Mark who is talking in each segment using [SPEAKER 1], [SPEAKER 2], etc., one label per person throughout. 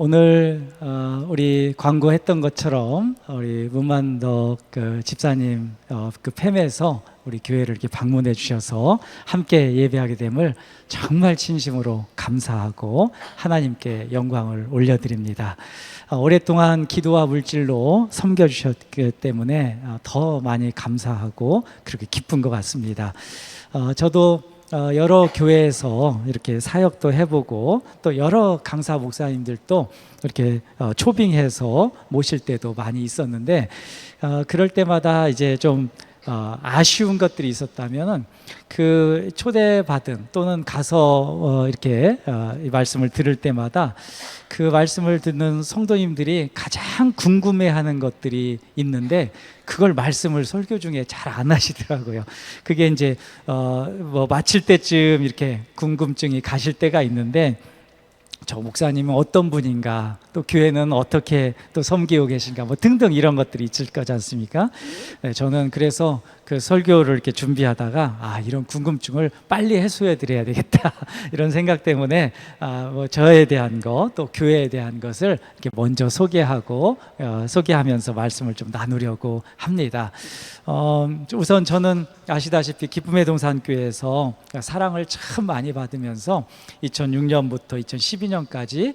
[SPEAKER 1] 오늘 우리 광고했던 것처럼 우리 문만덕 그 집사님 그 팸에서 우리 교회를 이렇게 방문해 주셔서 함께 예배하게 됨을 정말 진심으로 감사하고 하나님께 영광을 올려드립니다. 오랫동안 기도와 물질로 섬겨주셨기 때문에 더 많이 감사하고 그렇게 기쁜 것 같습니다. 저도 여러 교회에서 이렇게 사역도 해보고 또 여러 강사 목사님들도 이렇게 초빙해서 모실 때도 많이 있었는데 그럴 때마다 이제 좀 아쉬운 것들이 있었다면은 그 초대받은 또는 가서 이렇게 이 말씀을 들을 때마다 그 말씀을 듣는 성도님들이 가장 궁금해하는 것들이 있는데 그걸 말씀을 설교 중에 잘 안 하시더라고요. 그게 이제 뭐 마칠 때쯤 이렇게 궁금증이 가실 때가 있는데 저 목사님은 어떤 분인가, 또 교회는 어떻게 또 섬기고 계신가, 뭐 등등 이런 것들이 있을 거지 않습니까? 네, 저는 그래서 그 설교를 이렇게 준비하다가 이런 궁금증을 빨리 해소해 드려야 되겠다 이런 생각 때문에 뭐 저에 대한 것, 또 교회에 대한 것을 이렇게 먼저 소개하고 소개하면서 말씀을 좀 나누려고 합니다. 우선 저는 아시다시피 기쁨의 동산교회에서 사랑을 참 많이 받으면서 2006년부터 2012년까지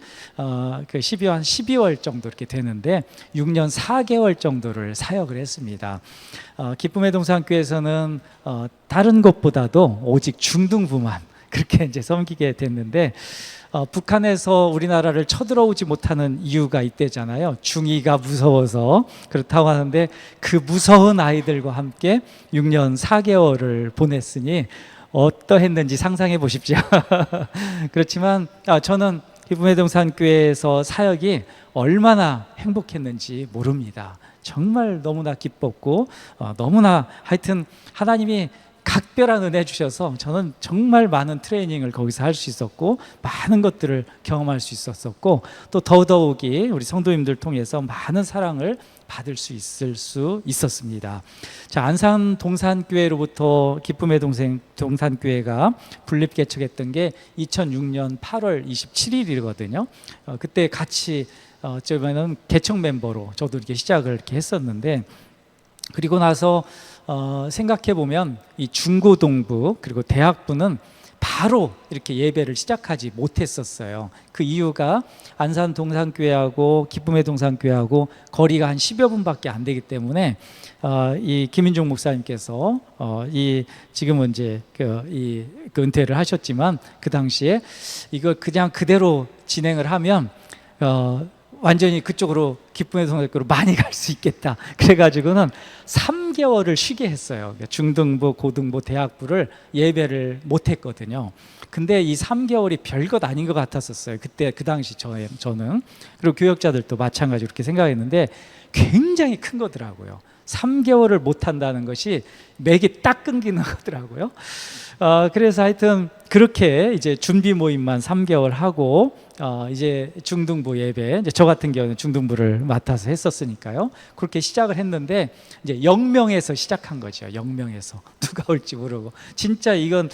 [SPEAKER 1] 그 12월 정도 이렇게 되는데 6년 4개월 정도를 사역을 했습니다. 기쁨의 동산교회에서는 다른 곳보다도 오직 중등부만 그렇게 이제 섬기게 됐는데 북한에서 우리나라를 쳐들어오지 못하는 이유가 있대잖아요. 중이가 무서워서 그렇다고 하는데 그 무서운 아이들과 함께 6년 4개월을 보냈으니 어떠했는지 상상해 보십시오. 그렇지만 저는 기쁨의 동산교회에서 사역이 얼마나 행복했는지 모릅니다. 정말 너무나 기뻤고 너무나 하여튼 하나님이 각별한 은혜 주셔서 저는 정말 많은 트레이닝을 거기서 할 수 있었고 많은 것들을 경험할 수 있었고 또 더더욱이 우리 성도님들 통해서 많은 사랑을 받을 수 있었습니다. 자, 안산 동산교회로부터 기쁨의 동산교회가 분립 개척했던 게 2006년 8월 27일이거든요. 그때 같이 어쩌면은 개척 멤버로 저도 이렇게 시작을 이렇게 했었는데 그리고 나서 생각해 보면 이 중고등부 그리고 대학부는 바로 이렇게 예배를 시작하지 못했었어요. 그 이유가 안산 동산교회하고 기쁨의 동산교회하고 거리가 한 10여 분밖에 안 되기 때문에 이 김인종 목사님께서 이 지금은 이제 그 은퇴를 하셨지만 그 당시에 이걸 그냥 그대로 진행을 하면 완전히 그쪽으로 기쁨의 동산교회로 많이 갈 수 있겠다. 그래가지고는 3개월을 쉬게 했어요. 중등부, 고등부, 대학부를 예배를 못했거든요. 근데 이 3개월이 별것 아닌 것 같았었어요. 그때 그 당시 저는 그리고 교역자들도 마찬가지로 그렇게 생각했는데 굉장히 큰 거더라고요. 3개월을 못한다는 것이 맥이 딱 끊기는 거더라고요. 그래서 하여튼 그렇게 이제 준비 모임만 3개월 하고 이제 중등부 예배, 이제 저 같은 경우는 중등부를 맡아서 했었으니까요. 그렇게 시작을 했는데 이제 0명에서 시작한 거죠. 0명에서 누가 올지 모르고 진짜 이건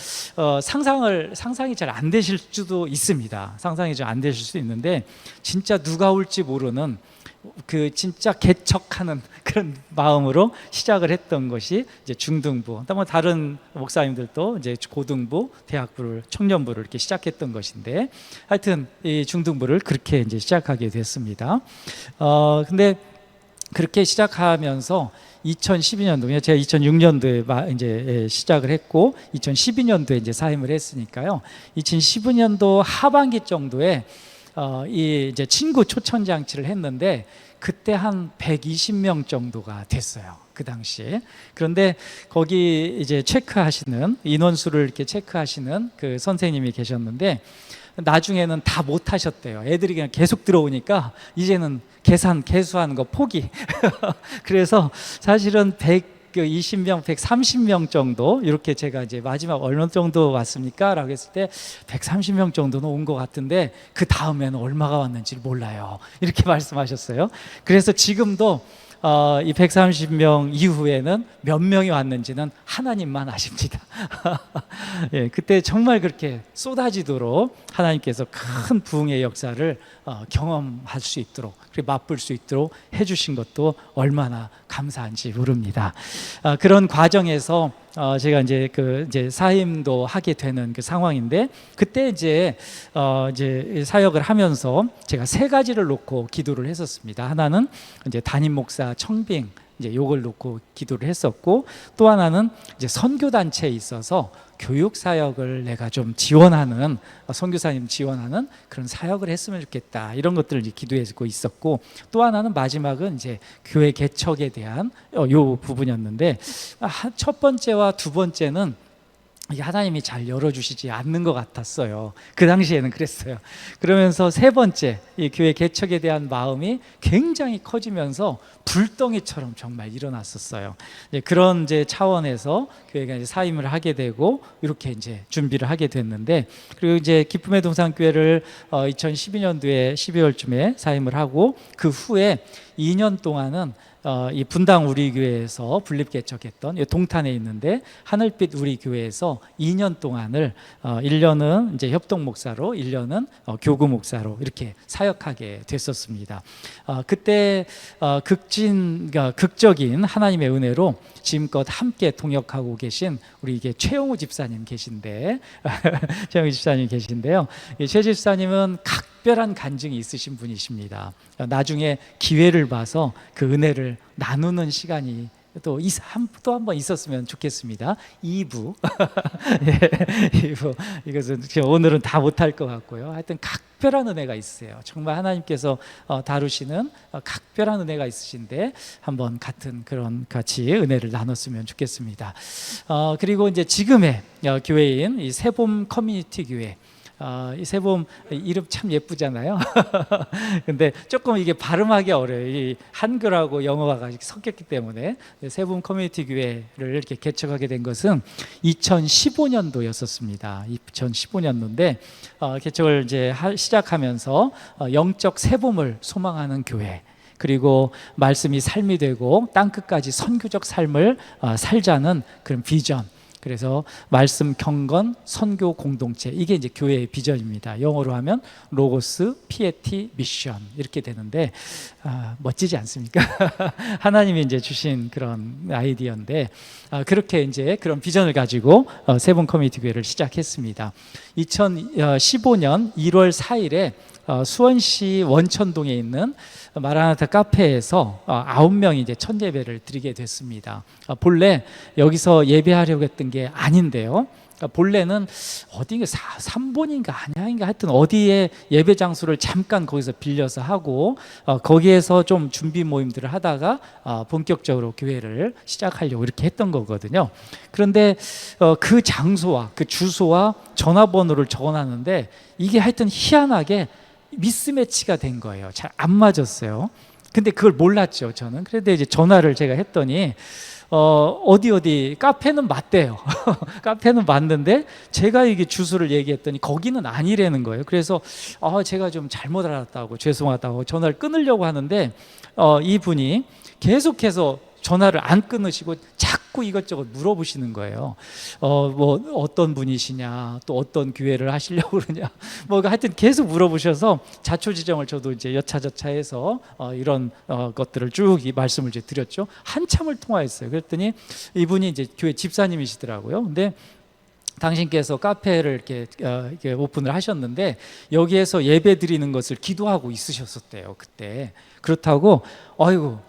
[SPEAKER 1] 상상이 잘 안 되실 수도 있습니다. 상상이 잘 안 되실 수 있는데 진짜 누가 올지 모르는 그 진짜 개척하는 그런 마음으로 시작을 했던 것이 이제 중등부. 뭐 다른 목사님들도 이제 고등부, 대학부를 청년부를 이렇게 시작했던 것인데 하여튼 이 중등부를 그렇게 이제 시작하게 됐습니다. 근데 그렇게 시작하면서 2012년도에 제가 2006년도에 이제 시작을 했고 2012년도에 이제 사임을 했으니까요. 2015년도 하반기 정도에 이 이제 친구 초청 장치를 했는데 그때 한 120명 정도가 됐어요. 그 당시에. 그런데 거기 이제 체크하시는 인원수를 이렇게 체크하시는 그 선생님이 계셨는데 나중에는 다 못 하셨대요. 애들이 그냥 계속 들어오니까 이제는 개수하는 거 포기. 그래서 사실은 120명, 130명 정도 이렇게 제가 이제 마지막 어느 정도 왔습니까? 라고 했을 때 130명 정도는 온 것 같은데 그 다음에는 얼마가 왔는지 몰라요. 이렇게 말씀하셨어요. 그래서 지금도 이 130명 이후에는 몇 명이 왔는지는 하나님만 아십니다. 예, 그때 정말 그렇게 쏟아지도록 하나님께서 큰 부흥의 역사를 경험할 수 있도록, 그리고 맛볼 수 있도록 해주신 것도 얼마나 감사한지 모릅니다. 그런 과정에서 제가 이제 사임도 하게 되는 그 상황인데, 그때 이제 사역을 하면서 제가 세 가지를 놓고 기도를 했었습니다. 하나는 이제 담임 목사 청빙, 이제 요걸 놓고 기도를 했었고, 또 하나는 이제 선교 단체에 있어서 교육 사역을 내가 좀 지원하는, 선교사님 지원하는 그런 사역을 했으면 좋겠다, 이런 것들을 이제 기도하고 있었고, 또 하나는 마지막은 이제 교회 개척에 대한 요 부분이었는데, 첫 번째와 두 번째는 이게 하나님이 잘 열어주시지 않는 것 같았어요. 그 당시에는 그랬어요. 그러면서 세 번째, 이 교회 개척에 대한 마음이 굉장히 커지면서 불덩이처럼 정말 일어났었어요. 그런 이제 차원에서 교회가 이제 사임을 하게 되고 이렇게 이제 준비를 하게 됐는데, 그리고 이제 기쁨의 동산교회를 2012년도에 12월쯤에 사임을 하고, 그 후에 2년 동안은 이 분당 우리 교회에서 분립 개척했던 동탄에 있는데 하늘빛 우리 교회에서 2년 동안을 1년은 이제 협동 목사로, 1년은 교구 목사로 이렇게 사역하게 됐었습니다. 그때 극적인 하나님의 은혜로 지금껏 함께 동역하고 계신 우리 이게 최용우 집사님 계신데 최용우 집사님 계신데요. 최 집사님은 각별한 간증이 있으신 분이십니다. 나중에 기회를 봐서 그 은혜를 나누는 시간이 또 한 번 있었으면 좋겠습니다. 2부. 예, 2부. 이것은 오늘은 다 못할 것 같고요. 하여튼 각별한 은혜가 있으세요. 정말 하나님께서 다루시는 각별한 은혜가 있으신데 한번 그런 같이 은혜를 나눴으면 좋겠습니다. 그리고 이제 지금의 교회인 이 세봄 커뮤니티 교회, 이 세봄 이름 참 예쁘잖아요. 근데 조금 이게 발음하기 어려워요. 이 한글하고 영어가 섞였기 때문에. 세봄 커뮤니티 교회를 이렇게 개척하게 된 것은 2015년도였었습니다. 2015년도인데 개척을 이제 시작하면서 영적 세봄을 소망하는 교회, 그리고 말씀이 삶이 되고 땅끝까지 선교적 삶을 살자는 그런 비전, 그래서 말씀 경건 선교 공동체, 이게 이제 교회의 비전입니다. 영어로 하면 로고스 피에티 미션 이렇게 되는데 멋지지 않습니까? 하나님이 이제 주신 그런 아이디어인데 그렇게 이제 그런 비전을 가지고 세븐 커뮤니티 교회를 시작했습니다. 2015년 1월 4일에 수원시 원천동에 있는 마라나타 카페에서 9명이 이제 첫 예배를 드리게 됐습니다. 본래 여기서 예배하려고 했던 게 아닌데요. 본래는 어디인가 삼본인가 안양인가 하여튼 어디에 예배 장소를 잠깐 거기서 빌려서 하고 거기에서 좀 준비 모임들을 하다가 본격적으로 교회를 시작하려고 이렇게 했던 거거든요. 그런데 그 장소와 그 주소와 전화번호를 적어놨는데 이게 하여튼 희한하게 미스매치가 된 거예요. 잘 안 맞았어요. 근데 그걸 몰랐죠, 저는. 그런데 이제 전화를 제가 했더니 어디 카페는 맞대요. 카페는 맞는데 제가 이게 주소를 얘기했더니 거기는 아니라는 거예요. 그래서 제가 좀 잘못 알았다고 죄송하다고 전화를 끊으려고 하는데 이분이 계속해서 전화를 안 끊으시고 자꾸 이것저것 물어보시는 거예요. 뭐 어떤 분이시냐, 또 어떤 교회를 하시려고 그러냐, 뭐 하여튼 계속 물어보셔서 자초지정을 저도 이제 여차저차해서 이런 것들을 쭉 이 말씀을 이제 드렸죠. 한참을 통화했어요. 그랬더니 이분이 이제 교회 집사님이시더라고요. 근데 당신께서 카페를 이렇게 오픈을 하셨는데 여기에서 예배 드리는 것을 기도하고 있으셨었대요, 그때. 그렇다고 아이고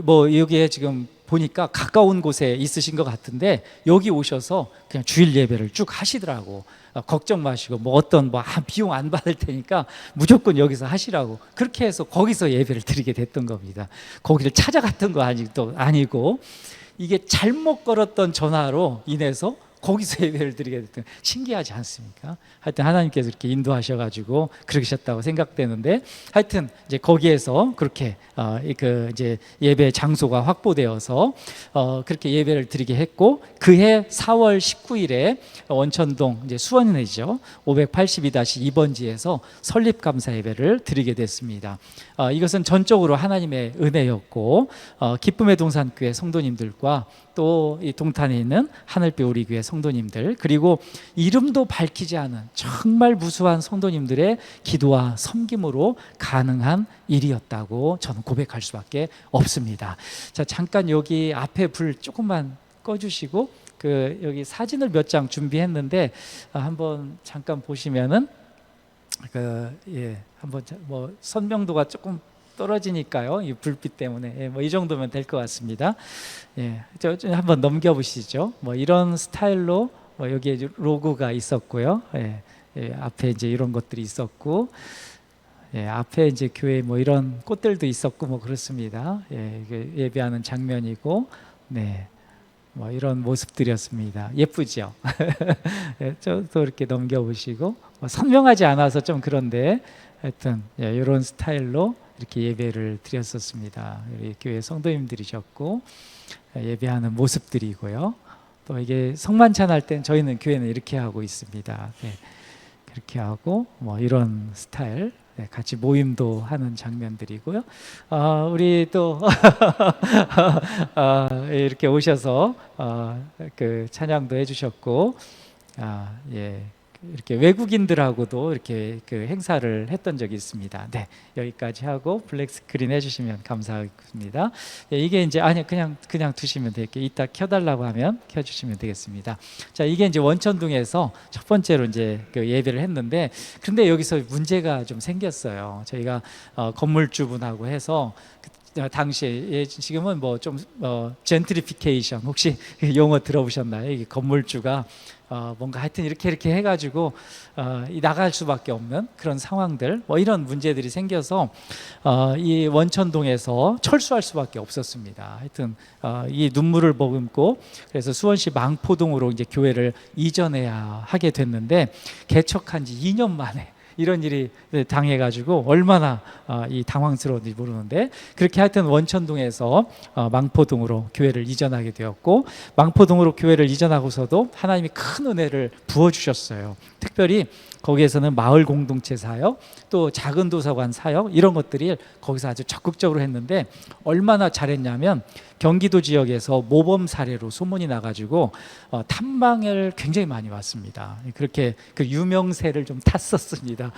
[SPEAKER 1] 뭐 여기에 지금 보니까 가까운 곳에 있으신 것 같은데 여기 오셔서 그냥 주일 예배를 쭉 하시더라고. 걱정 마시고 뭐 어떤 비용 안 받을 테니까 무조건 여기서 하시라고. 그렇게 해서 거기서 예배를 드리게 됐던 겁니다. 거기를 찾아갔던 거 아니고 이게 잘못 걸었던 전화로 인해서 거기서 예배를 드리게 됐던, 신기하지 않습니까? 하여튼 하나님께서 이렇게 인도하셔가지고 그러셨다고 생각되는데, 하여튼 이제 거기에서 그렇게 그 이제 예배 장소가 확보되어서 그렇게 예배를 드리게 했고, 그해 4월 19일에 원천동 이제 수원회죠 582-2번지에서 설립 감사 예배를 드리게 됐습니다. 이것은 전적으로 하나님의 은혜였고, 기쁨의 동산교회 성도님들과 또 이 동탄에 있는 하늘빛 우리 교회 성도님들, 그리고 이름도 밝히지 않은 정말 무수한 성도님들의 기도와 섬김으로 가능한 일이었다고 저는 고백할 수밖에 없습니다. 자, 잠깐 여기 앞에 불 조금만 꺼주시고, 그 여기 사진을 몇 장 준비했는데 한번 잠깐 보시면은 한번 뭐 선명도가 조금 떨어지니까요, 이 불빛 때문에 뭐 이 정도면 될 것 같습니다. 저 한번 넘겨보시죠. 뭐 이런 스타일로 여기에 로고가 있었고요. 앞에 이제 이런 것들이 있었고, 앞에 이제 교회 뭐 이런 꽃들도 있었고 뭐 그렇습니다. 예배하는 장면이고, 뭐 이런 모습들이었습니다. 예쁘죠? 또 이렇게 넘겨보시고, 선명하지 않아서 좀 그런데 하여튼 이런 스타일로 이렇게 예배를 드렸었습니다. 우리 교회 성도님들이셨고, 예배하는 모습들이고요. 또 이게 성만찬 할 땐 저희는 교회는 이렇게 하고 있습니다. 그렇게 하고 뭐 이런 스타일, 같이 모임도 하는 장면들이고요. 우리 또 이렇게 오셔서 그 찬양도 해주셨고, 이렇게 외국인들하고도 이렇게 그 행사를 했던 적이 있습니다. 여기까지 하고 블랙 스크린 해주시면 감사하겠습니다. 이게 이제 그냥 두시면 될게요. 이따 켜달라고 하면 켜주시면 되겠습니다. 자, 이게 이제 원천동에서 첫 번째로 이제 그 예배를 했는데, 그런데 여기서 문제가 좀 생겼어요. 저희가 건물주분하고 해서 당시에, 지금은 뭐 좀 젠트리피케이션, 혹시 용어 들어보셨나요? 이게 건물주가 뭔가 하여튼 이렇게 해가지고 나갈 수밖에 없는 그런 상황들, 뭐 이런 문제들이 생겨서 이 원천동에서 철수할 수밖에 없었습니다. 하여튼 이 눈물을 머금고, 그래서 수원시 망포동으로 이제 교회를 이전해야 하게 됐는데, 개척한 지 2년 만에 이런 일이 당해가지고 얼마나 이 당황스러운지 모르는데, 그렇게 하여튼 원천동에서 망포동으로 교회를 이전하게 되었고, 망포동으로 교회를 이전하고서도 하나님이 큰 은혜를 부어주셨어요. 특별히 거기에서는 마을 공동체 사역, 또 작은 도서관 사역, 이런 것들이 거기서 아주 적극적으로 했는데, 얼마나 잘했냐면 경기도 지역에서 모범 사례로 소문이 나가지고 탐방을 굉장히 많이 왔습니다. 그렇게 그 유명세를 좀 탔었습니다.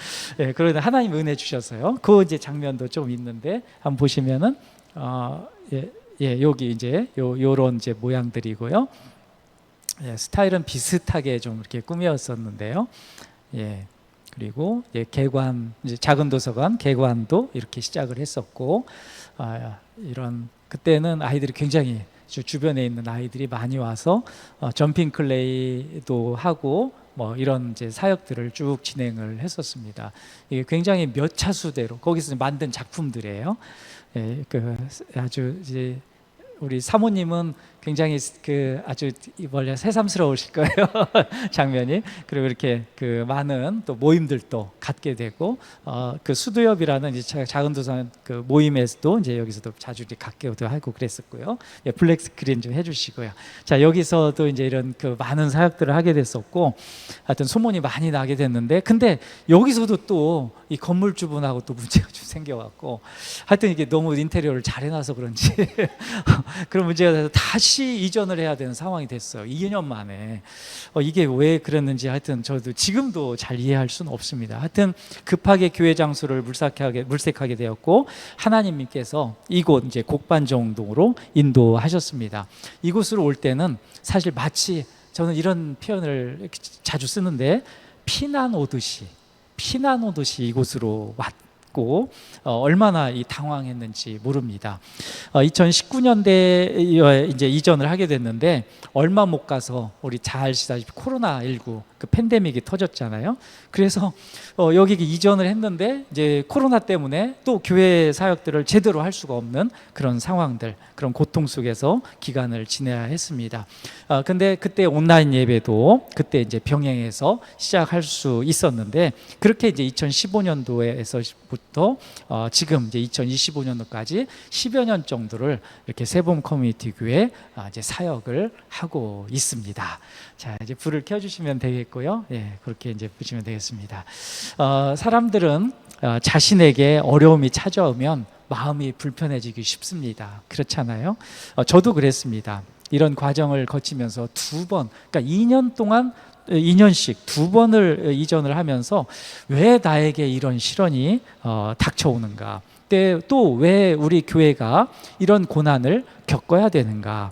[SPEAKER 1] 그러다 하나님 은혜 주셔서요. 그 이제 장면도 좀 있는데 한번 보시면은 여기 이제 요런 이제 모양들이고요. 스타일은 비슷하게 좀 이렇게 꾸몄었는데요. 그리고 개관, 이제 작은 도서관 개관도 이렇게 시작을 했었고, 이런 그때는 아이들이 굉장히, 주변에 있는 아이들이 많이 와서 점핑 클레이도 하고 뭐 이런 이제 사역들을 쭉 진행을 했었습니다. 이게 굉장히 몇 차수대로 거기서 만든 작품들이에요. 그 아주 이제 우리 사모님은 굉장히 그 아주 원래 새삼스러우실 거예요. 장면이. 그리고 이렇게 그 많은 또 모임들도 갖게 되고, 그 수두엽이라는 이제 작은 도서관 그 모임에서도 이제 여기서도 자주 이렇게 갖게도 하고 그랬었고요. 블랙 스크린 좀 해주시고요. 자, 여기서도 이제 이런 그 많은 사역들을 하게 됐었고, 하여튼 소문이 많이 나게 됐는데, 근데 여기서도 또 이 건물주분하고 또 문제가 좀 생겨갖고, 하여튼 이게 너무 인테리어를 잘 해놔서 그런지 그런 문제가 돼서 다시 이전을 해야 되는 상황이 됐어요. 2년 만에. 이게 왜 그랬는지 하여튼 저도 지금도 잘 이해할 수는 없습니다. 하여튼 급하게 교회 장소를 물색하게 되었고, 하나님께서 이곳 이제 곡반정동으로 인도하셨습니다. 이곳으로 올 때는 사실 마치, 저는 이런 표현을 자주 쓰는데, 피난 오듯이 이곳으로 받고 얼마나 이 당황했는지 모릅니다. 2019년대에 이제 이전을 하게 됐는데 얼마 못 가서 우리 잘 아시다시피 코로나19 그 팬데믹이 터졌잖아요. 그래서 여기 이전을 했는데 이제 코로나 때문에 또 교회 사역들을 제대로 할 수가 없는 그런 상황들, 그런 고통 속에서 기간을 지내야 했습니다. 근데 그때 온라인 예배도 그때 이제 병행해서 시작할 수 있었는데 그렇게 이제 2015년도에서부터 지금 이제 2025년도까지 10여 년 정도를 이렇게 세봄 커뮤니티 교회 이제 사역을 하고 있습니다. 자, 이제 불을 켜주시면 되겠고요. 예, 그렇게 이제 보시면 되겠습니다. 사람들은 자신에게 어려움이 찾아오면 마음이 불편해지기 쉽습니다. 그렇잖아요. 저도 그랬습니다. 이런 과정을 거치면서 두 번, 그러니까 2년 동안 2년씩 두 번을 이전을 하면서 왜 나에게 이런 시련이 닥쳐오는가? 또 왜 우리 교회가 이런 고난을 겪어야 되는가?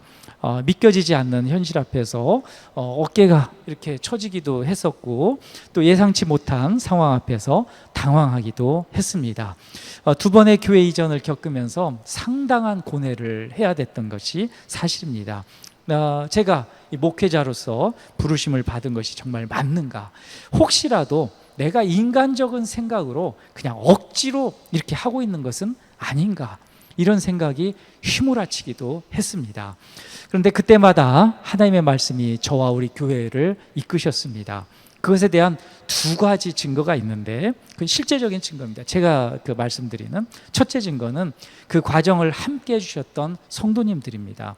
[SPEAKER 1] 믿겨지지 않는 현실 앞에서 어깨가 이렇게 처지기도 했었고 또 예상치 못한 상황 앞에서 당황하기도 했습니다. 두 번의 교회 이전을 겪으면서 상당한 고뇌를 해야 됐던 것이 사실입니다. 제가 목회자로서 부르심을 받은 것이 정말 맞는가? 혹시라도 내가 인간적인 생각으로 그냥 억지로 이렇게 하고 있는 것은 아닌가? 이런 생각이 휘몰아치기도 했습니다. 그런데 그때마다 하나님의 말씀이 저와 우리 교회를 이끄셨습니다. 그것에 대한 두 가지 증거가 있는데 그 실제적인 증거입니다. 제가 말씀드리는 첫째 증거는 그 과정을 함께 해주셨던 성도님들입니다.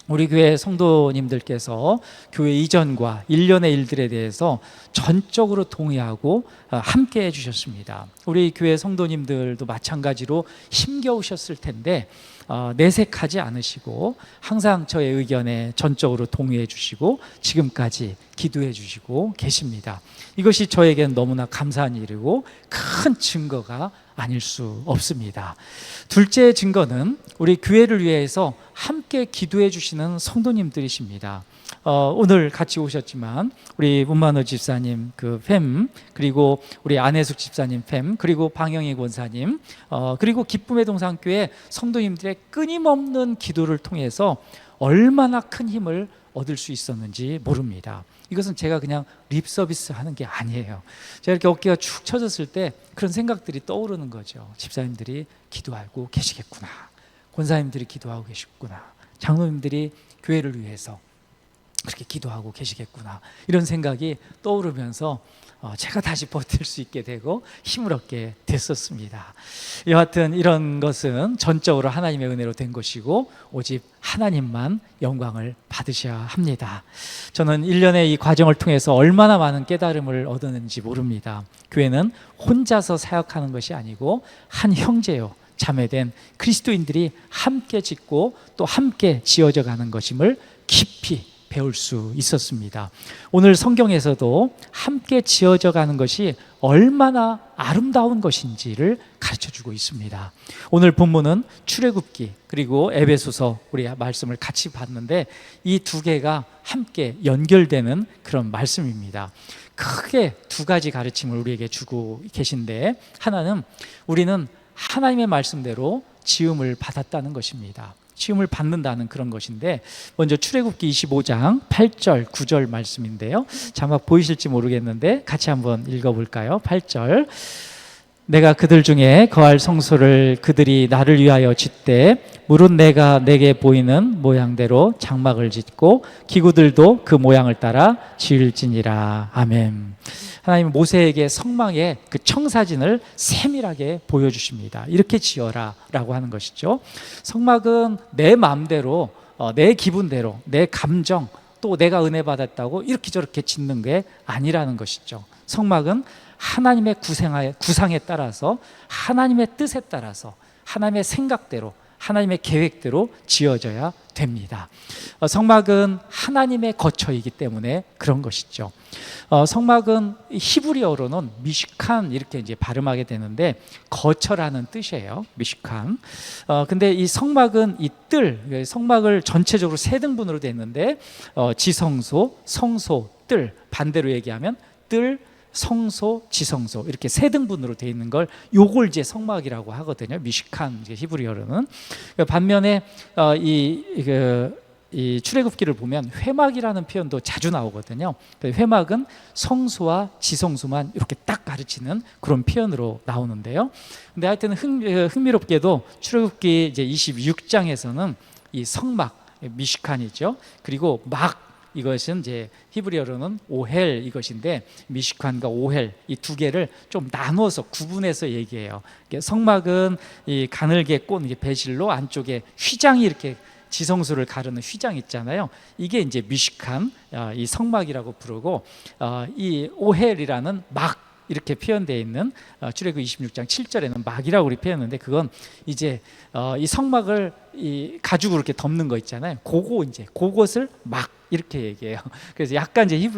[SPEAKER 1] 우리 교회 성도님들께서 교회 이전과 일련의 일들에 대해서 전적으로 동의하고 함께 해주셨습니다. 우리 교회 성도님들도 마찬가지로 힘겨우셨을 텐데 내색하지 않으시고 항상 저의 의견에 전적으로 동의해 주시고 지금까지 기도해 주시고 계십니다. 이것이 저에겐 너무나 감사한 일이고 큰 증거가 아닐 수 없습니다. 둘째 증거는 우리 교회를 위해서 함께 기도해 주시는 성도님들이십니다. 오늘 같이 오셨지만 우리 문만호 집사님 팸, 그리고 우리 안혜숙 집사님 팸, 그리고 방영희 권사님, 그리고 기쁨의 동산교회 성도님들의 끊임없는 기도를 통해서 얼마나 큰 힘을 얻을 수 있었는지 모릅니다. 이것은 제가 그냥 립 서비스 하는 게 아니에요. 제가 이렇게 어깨가 축 처졌을 때 그런 생각들이 떠오르는 거죠. 집사님들이 기도하고 계시겠구나, 권사님들이 기도하고 계시구나, 장로님들이 교회를 위해서 그렇게 기도하고 계시겠구나, 이런 생각이 떠오르면서 제가 다시 버틸 수 있게 되고 힘을 얻게 됐었습니다. 여하튼 이런 것은 전적으로 하나님의 은혜로 된 것이고 오직 하나님만 영광을 받으셔야 합니다. 저는 1년의 이 과정을 통해서 얼마나 많은 깨달음을 얻었는지 모릅니다. 교회는 혼자서 사역하는 것이 아니고 한 형제요 자매된 그리스도인들이 함께 짓고 또 함께 지어져 가는 것임을 깊이 배울 수 있었습니다. 오늘 성경에서도 함께 지어져 가는 것이 얼마나 아름다운 것인지를 가르쳐주고 있습니다. 오늘 본문은 출애굽기 그리고 에베소서 우리 말씀을 같이 봤는데 이 두 개가 함께 연결되는 그런 말씀입니다. 크게 두 가지 가르침을 우리에게 주고 계신데, 하나는 우리는 하나님의 말씀대로 지음을 받았다는 것입니다. 시험을 받는다는 그런 것인데, 먼저 출애굽기 25장 8절 9절 말씀인데요, 자막 보이실지 모르겠는데 같이 한번 읽어볼까요? 8절, 내가 그들 중에 거할 성소를 그들이 나를 위하여 짓되 물은 내가 내게 보이는 모양대로 장막을 짓고 기구들도 그 모양을 따라 지을지니라. 아멘. 하나님 모세에게 성막의 그 청사진을 세밀하게 보여주십니다. 이렇게 지어라 라고 하는 것이죠. 성막은 내 마음대로 내 기분대로 내 감정 또 내가 은혜 받았다고 이렇게 저렇게 짓는 게 아니라는 것이죠. 성막은 하나님의 구상에 따라서 하나님의 뜻에 따라서 하나님의 생각대로 하나님의 계획대로 지어져야 됩니다. 성막은 하나님의 거처이기 때문에 그런 것이죠. 성막은 히브리어로는 미슈칸 이렇게 이제 발음하게 되는데 거처라는 뜻이에요. 미슈칸. 근데 이 성막은 이 성막을 전체적으로 세 등분으로 되어 있는데 지성소, 성소, 뜰, 반대로 얘기하면 뜰, 성소, 지성소 이렇게 세 등분으로 되어 있는 걸 요걸 이제 성막이라고 하거든요. 미시칸 이제 히브리어로는. 반면에 이 출애굽기를 보면 회막이라는 표현도 자주 나오거든요. 회막은 성소와 지성소만 이렇게 딱 가르치는 그런 표현으로 나오는데요. 근데 하여튼 흥미롭게도 출애굽기 이제 26장에서는 이 성막 미시칸이죠. 그리고 막 이것은 이제 히브리어로는 오헬 이것인데 미시칸과 오헬 이 두 개를 좀 나눠서 구분해서 얘기해요. 성막은 이 가늘게 꼰 배실로 안쪽에 휘장이 이렇게 지성소를 가르는 휘장 있잖아요. 이게 이제 미시칸 이 성막이라고 부르고 이 오헬이라는 막 이렇게 표현되어 있는 출애굽 26장 7절에는 막이라고 우리 표현했는데 그건 이제 이 성막을 이 가죽으로 이렇게 덮는 거 있잖아요. 그것을 막 이렇게 얘기해요. 그래서 약간 이제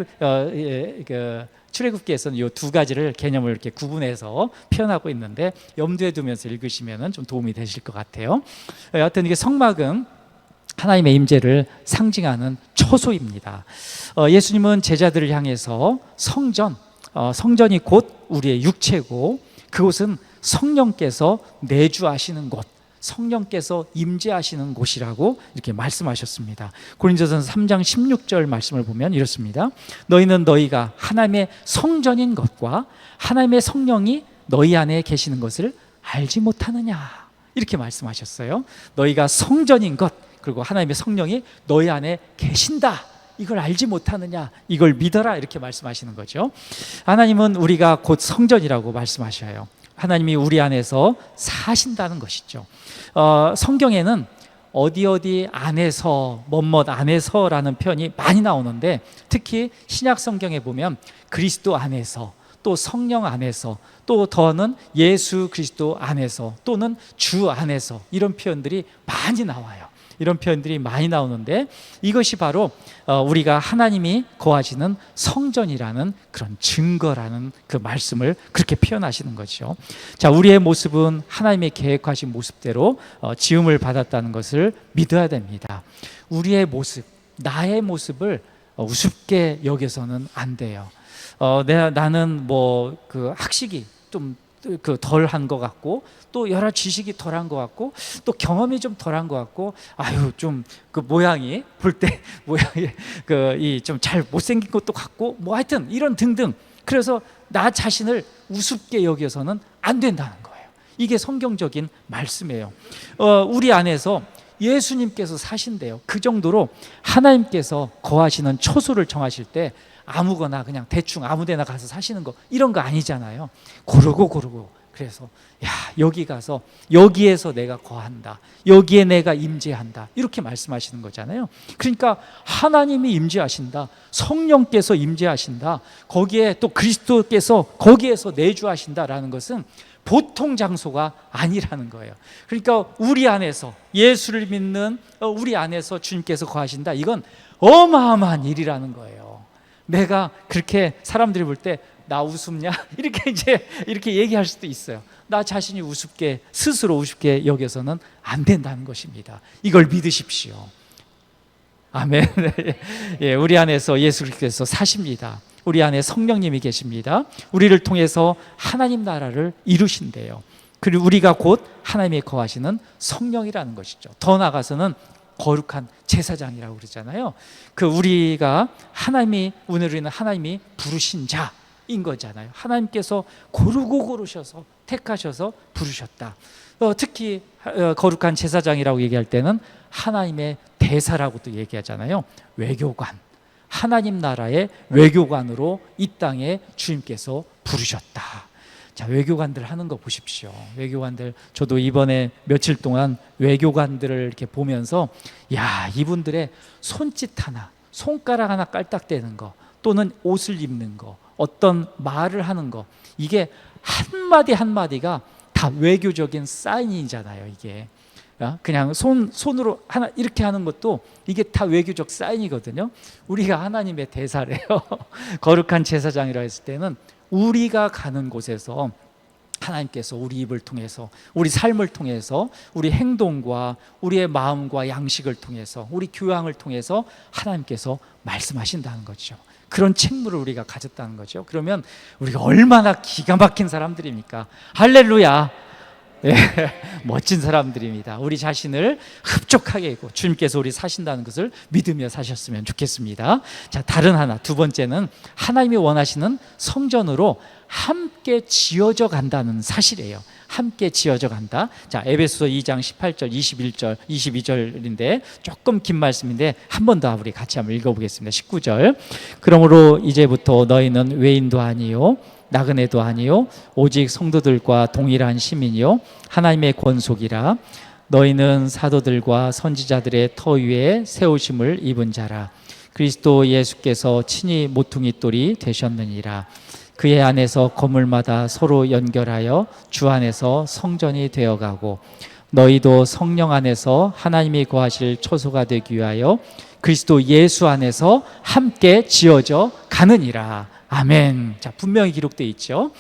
[SPEAKER 1] 출애굽기에서는 이 두 가지를 개념을 이렇게 구분해서 표현하고 있는데 염두에 두면서 읽으시면 좀 도움이 되실 것 같아요. 여하튼 이게 성막은 하나님의 임재를 상징하는 처소입니다. 예수님은 제자들을 향해서 성전이 곧 우리의 육체고 그곳은 성령께서 내주하시는 곳, 성령께서 임재하시는 곳이라고 이렇게 말씀하셨습니다. 고린도전서 3장 16절 말씀을 보면 이렇습니다. 너희는 너희가 하나님의 성전인 것과 하나님의 성령이 너희 안에 계시는 것을 알지 못하느냐 이렇게 말씀하셨어요. 너희가 성전인 것 그리고 하나님의 성령이 너희 안에 계신다 이걸 알지 못하느냐 이걸 믿어라 이렇게 말씀하시는 거죠. 하나님은 우리가 곧 성전이라고 말씀하셔요. 하나님이 우리 안에서 사신다는 것이죠. 성경에는 어디 안에서 뭐뭇 안에서라는 표현이 많이 나오는데 특히 신약 성경에 보면 그리스도 안에서 또 성령 안에서 또 더는 예수 그리스도 안에서 또는 주 안에서 이런 표현들이 많이 나와요. 이런 표현들이 많이 나오는데 이것이 바로 우리가 하나님이 거하시는 성전이라는 그런 증거라는 그 말씀을 그렇게 표현하시는 거죠. 자, 우리의 모습은 하나님의 계획하신 모습대로 지음을 받았다는 것을 믿어야 됩니다. 우리의 모습, 나의 모습을 우습게 여겨서는 안 돼요. 나는 뭐 그 학식이 좀 덜한 것 같고 또 여러 지식이 덜한 것 같고 또 경험이 좀 덜한 것 같고 좀 그 모양이 볼 때 모양이 이 좀 잘 못생긴 것도 같고 뭐 하여튼 이런 등등 그래서 나 자신을 우습게 여겨서는 안 된다는 거예요. 이게 성경적인 말씀이에요. 우리 안에서 예수님께서 사신대요. 그 정도로 하나님께서 거하시는 처소를 정하실 때 아무거나 그냥 대충 아무데나 가서 사시는 거 이런 거 아니잖아요. 고르고 그래서 여기 가서 여기에서 내가 거한다, 여기에 내가 임재한다 이렇게 말씀하시는 거잖아요. 그러니까 하나님이 임재하신다, 성령께서 임재하신다, 거기에 또 그리스도께서 거기에서 내주하신다라는 것은 보통 장소가 아니라는 거예요. 그러니까 우리 안에서 예수를 믿는 우리 안에서 주님께서 거하신다, 이건 어마어마한 일이라는 거예요. 내가 그렇게 사람들이 볼 때 나 우습냐? 이렇게 얘기할 수도 있어요. 나 자신이 스스로 우습게 여겨서는 안 된다는 것입니다. 이걸 믿으십시오. 아멘. 예, 우리 안에서 예수께서 사십니다. 우리 안에 성령님이 계십니다. 우리를 통해서 하나님 나라를 이루신대요. 그리고 우리가 곧 하나님의 거하시는 성령이라는 것이죠. 더 나아가서는 거룩한 제사장이라고 그러잖아요. 우리가 오늘 우리는 하나님이 부르신 자인 거잖아요. 하나님께서 고르셔서 택하셔서 부르셨다. 특히 거룩한 제사장이라고 얘기할 때는 하나님의 대사라고도 얘기하잖아요. 외교관, 하나님 나라의 외교관으로 이 땅에 주님께서 부르셨다. 자, 외교관들 하는 거 보십시오. 외교관들, 저도 이번에 며칠 동안 외교관들을 이렇게 보면서 이분들의 손짓 하나, 손가락 하나 깔딱대는 거, 또는 옷을 입는 거, 어떤 말을 하는 거, 이게 한마디 한마디가 다 외교적인 사인이잖아요. 이게 그냥 손으로 하나 이렇게 하는 것도 이게 다 외교적 사인이거든요. 우리가 하나님의 대사래요. 거룩한 제사장이라 했을 때는 우리가 가는 곳에서 하나님께서 우리 입을 통해서, 우리 삶을 통해서, 우리 행동과 우리의 마음과 양식을 통해서, 우리 교양을 통해서 하나님께서 말씀하신다는 거죠. 그런 책무를 우리가 가졌다는 거죠. 그러면 우리가 얼마나 기가 막힌 사람들입니까? 할렐루야. 예, 멋진 사람들입니다. 우리 자신을 흡족하게 있고 주님께서 우리 사신다는 것을 믿으며 사셨으면 좋겠습니다. 자, 다른 하나, 두 번째는 하나님이 원하시는 성전으로 함께 지어져 간다는 사실이에요. 함께 지어져 간다. 자, 에베소서 2장 18절, 21절, 22절인데 조금 긴 말씀인데 한 번 더 우리 같이 한번 읽어보겠습니다. 19절. 그러므로 이제부터 너희는 외인도 아니요 나그네도 아니요 오직 성도들과 동일한 시민이요 하나님의 권속이라. 너희는 사도들과 선지자들의 터 위에 세우심을 입은 자라. 그리스도 예수께서 친히 모퉁이 돌이 되셨느니라. 그의 안에서 건물마다 서로 연결하여 주 안에서 성전이 되어가고 너희도 성령 안에서 하나님이 거하실 초소가 되기 위하여 그리스도 예수 안에서 함께 지어져 가느니라. 아멘. 자, 분명히 기록되어 있죠.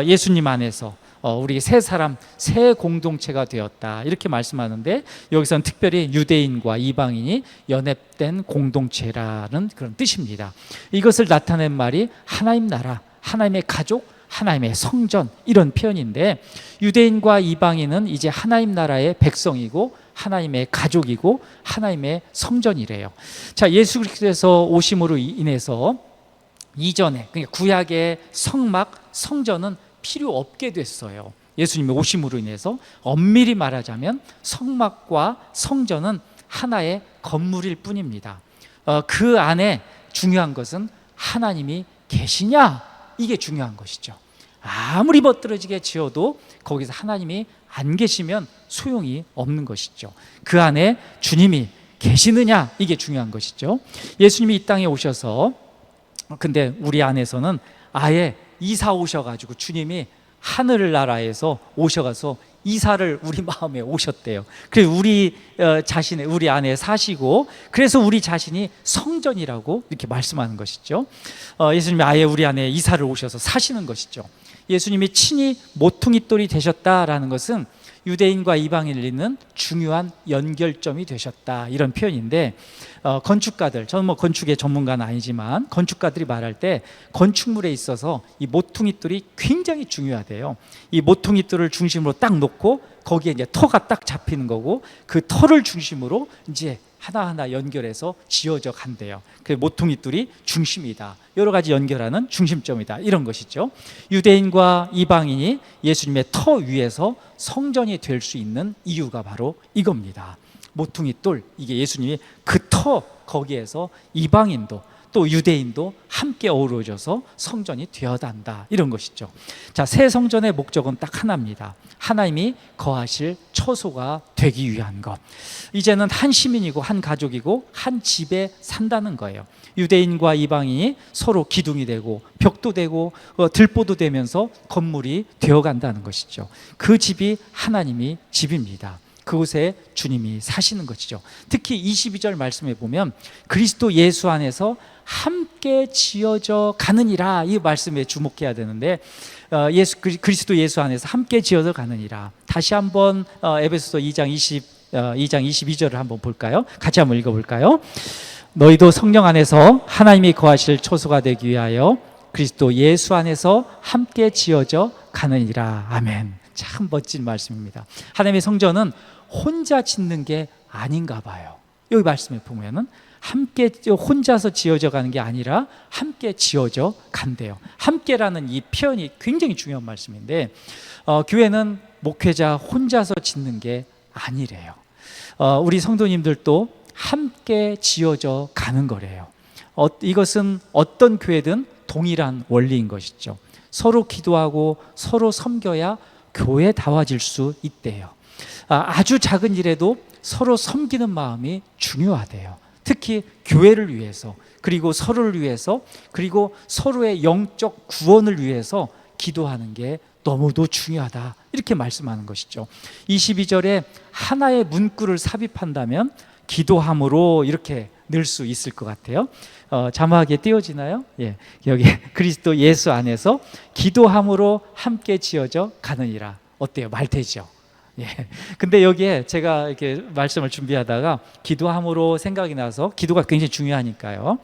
[SPEAKER 1] 예수님 안에서 우리 세 사람, 새 공동체가 되었다 이렇게 말씀하는데, 여기서는 특별히 유대인과 이방인이 연합된 공동체라는 그런 뜻입니다. 이것을 나타낸 말이 하나님 나라, 하나님의 가족, 하나님의 성전 이런 표현인데, 유대인과 이방인은 이제 하나님 나라의 백성이고 하나님의 가족이고 하나님의 성전이래요. 자, 예수 그리스도께서 오심으로 인해서 이전에, 그러니까 구약의 성막, 성전은 필요 없게 됐어요. 예수님의 오심으로 인해서 엄밀히 말하자면 성막과 성전은 하나의 건물일 뿐입니다. 그 안에 중요한 것은 하나님이 계시냐, 이게 중요한 것이죠. 아무리 멋들어지게 지어도 거기서 하나님이 안 계시면 소용이 없는 것이죠. 그 안에 주님이 계시느냐, 이게 중요한 것이죠. 예수님이 이 땅에 오셔서, 근데 우리 안에서는 아예 이사 오셔가지고 주님이 하늘나라에서 오셔가서 이사를 우리 마음에 오셨대요. 그래서 우리 자신의, 우리 안에 사시고, 그래서 우리 자신이 성전이라고 이렇게 말씀하는 것이죠. 예수님이 아예 우리 안에 이사를 오셔서 사시는 것이죠. 예수님이 친히 모퉁이돌이 되셨다라는 것은 유대인과 이방인을 잇는 중요한 연결점이 되셨다, 이런 표현인데, 건축가들, 저는 뭐 건축의 전문가는 아니지만 건축가들이 말할 때 건축물에 있어서 이 모퉁이돌이 굉장히 중요하대요. 이 모퉁이돌을 중심으로 딱 놓고 거기에 이제 터가 딱 잡히는 거고, 그 터를 중심으로 이제 하나하나 연결해서 지어져 간대요. 그 모퉁이돌이 중심이다, 여러 가지 연결하는 중심점이다, 이런 것이죠. 유대인과 이방인이 예수님의 터 위에서 성전이 될 수 있는 이유가 바로 이겁니다. 모퉁이돌, 이게 예수님이 그 터, 거기에서 이방인도 또 유대인도 함께 어우러져서 성전이 되어간다, 이런 것이죠. 자, 새 성전의 목적은 딱 하나입니다. 하나님이 거하실 처소가 되기 위한 것. 이제는 한 시민이고 한 가족이고 한 집에 산다는 거예요. 유대인과 이방인이 서로 기둥이 되고 벽도 되고 들보도 되면서 건물이 되어간다는 것이죠. 그 집이 하나님이 집입니다. 그곳에 주님이 사시는 것이죠. 특히 22절 말씀에 보면 그리스도 예수 안에서 함께 지어져 가느니라, 이 말씀에 주목해야 되는데, 그리스도 예수 안에서 함께 지어져 가느니라. 다시 한번 에베소서 2장 22절을 한번 볼까요? 같이 한번 읽어볼까요? 너희도 성령 안에서 하나님이 거하실 초소가 되기 위하여 그리스도 예수 안에서 함께 지어져 가느니라. 아멘. 참 멋진 말씀입니다. 하나님의 성전은 혼자 짓는 게 아닌가 봐요. 여기 말씀에 보면은 함께 혼자서 지어져 가는 게 아니라 함께 지어져 간대요. 함께라는 이 표현이 굉장히 중요한 말씀인데, 교회는 목회자 혼자서 짓는 게 아니래요. 우리 성도님들도 함께 지어져 가는 거래요. 이것은 어떤 교회든 동일한 원리인 것이죠. 서로 기도하고 서로 섬겨야 교회다워질 수 있대요. 아주 작은 일에도 서로 섬기는 마음이 중요하대요. 특히 교회를 위해서, 그리고 서로를 위해서, 그리고 서로의 영적 구원을 위해서 기도하는 게 너무도 중요하다, 이렇게 말씀하는 것이죠. 22절에 하나의 문구를 삽입한다면 기도함으로 이렇게 늘 수 있을 것 같아요. 자막에 띄워지나요? 예, 여기 그리스도 예수 안에서 기도함으로 함께 지어져 가느니라. 어때요? 말 되죠? 예. 근데 여기에 제가 이렇게 말씀을 준비하다가 기도함으로 생각이 나서, 기도가 굉장히 중요하니까요.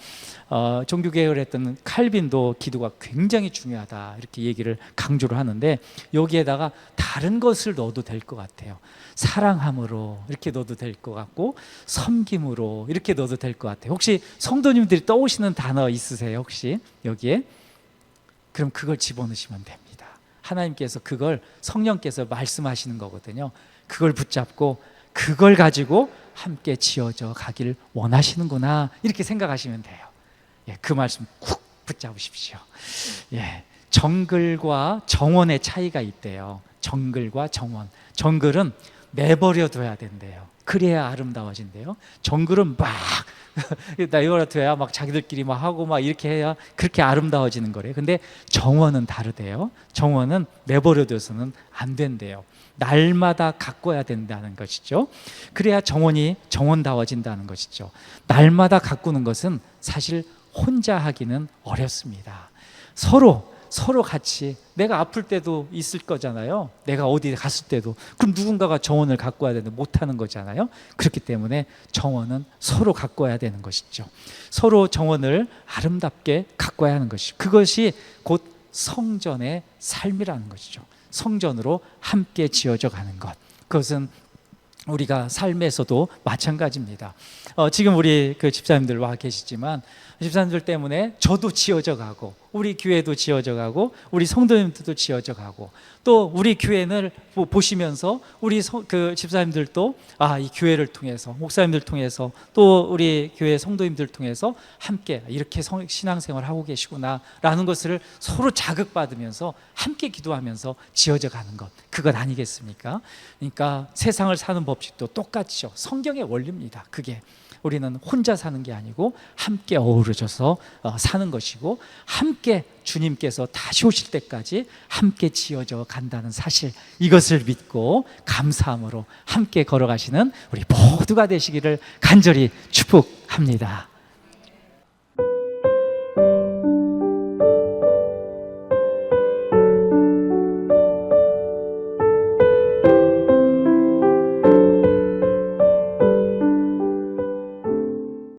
[SPEAKER 1] 종교개혁을 했던 칼빈도 기도가 굉장히 중요하다 이렇게 얘기를 강조를 하는데, 여기에다가 다른 것을 넣어도 될 것 같아요. 사랑함으로 이렇게 넣어도 될 것 같고, 섬김으로 이렇게 넣어도 될 것 같아요. 혹시 성도님들이 떠오시는 단어 있으세요? 혹시 여기에? 그럼 그걸 집어넣으시면 됩니다. 하나님께서 그걸, 성령께서 말씀하시는 거거든요. 그걸 붙잡고 그걸 가지고 함께 지어져 가길 원하시는구나 이렇게 생각하시면 돼요. 예, 그 말씀 쿡 붙잡으십시오. 예, 정글과 정원의 차이가 있대요. 정글과 정원. 정글은 내버려 둬야 된대요. 그래야 아름다워진대요. 정글은 막 내버려 둬야 막 자기들끼리 막 하고 막 이렇게 해야 그렇게 아름다워지는 거래요. 근데 정원은 다르대요. 정원은 내버려 둬서는 안 된대요. 날마다 가꿔야 된다는 것이죠. 그래야 정원이 정원다워진다는 것이죠. 날마다 가꾸는 것은 사실 혼자 하기는 어렵습니다. 서로 같이, 내가 아플 때도 있을 거잖아요. 내가 어디 갔을 때도. 그럼 누군가가 정원을 가꿔야 되는데 못하는 거잖아요. 그렇기 때문에 정원은 서로 가꿔야 되는 것이죠. 서로 정원을 아름답게 가꿔야 하는 것이죠. 그것이 곧 성전의 삶이라는 것이죠. 성전으로 함께 지어져 가는 것. 그것은 우리가 삶에서도 마찬가지입니다. 지금 우리 그 집사님들 와 계시지만, 집사님들 때문에 저도 지어져 가고, 우리 교회도 지어져 가고, 우리 성도님들도 지어져 가고, 또 우리 교회를 보시면서 우리 그 집사님들도 이 교회를 통해서, 목사님들 통해서, 또 우리 교회 성도님들 통해서 함께 이렇게 신앙생활을 하고 계시구나라는 것을 서로 자극받으면서 함께 기도하면서 지어져 가는 것, 그것 아니겠습니까? 그러니까 세상을 사는 법칙도 똑같죠. 성경의 원리입니다. 그게 우리는 혼자 사는 게 아니고 함께 어우러져서 사는 것이고, 함께 주님께서 다시 오실 때까지 함께 지어져 간다는 사실, 이것을 믿고 감사함으로 함께 걸어가시는 우리 모두가 되시기를 간절히 축복합니다.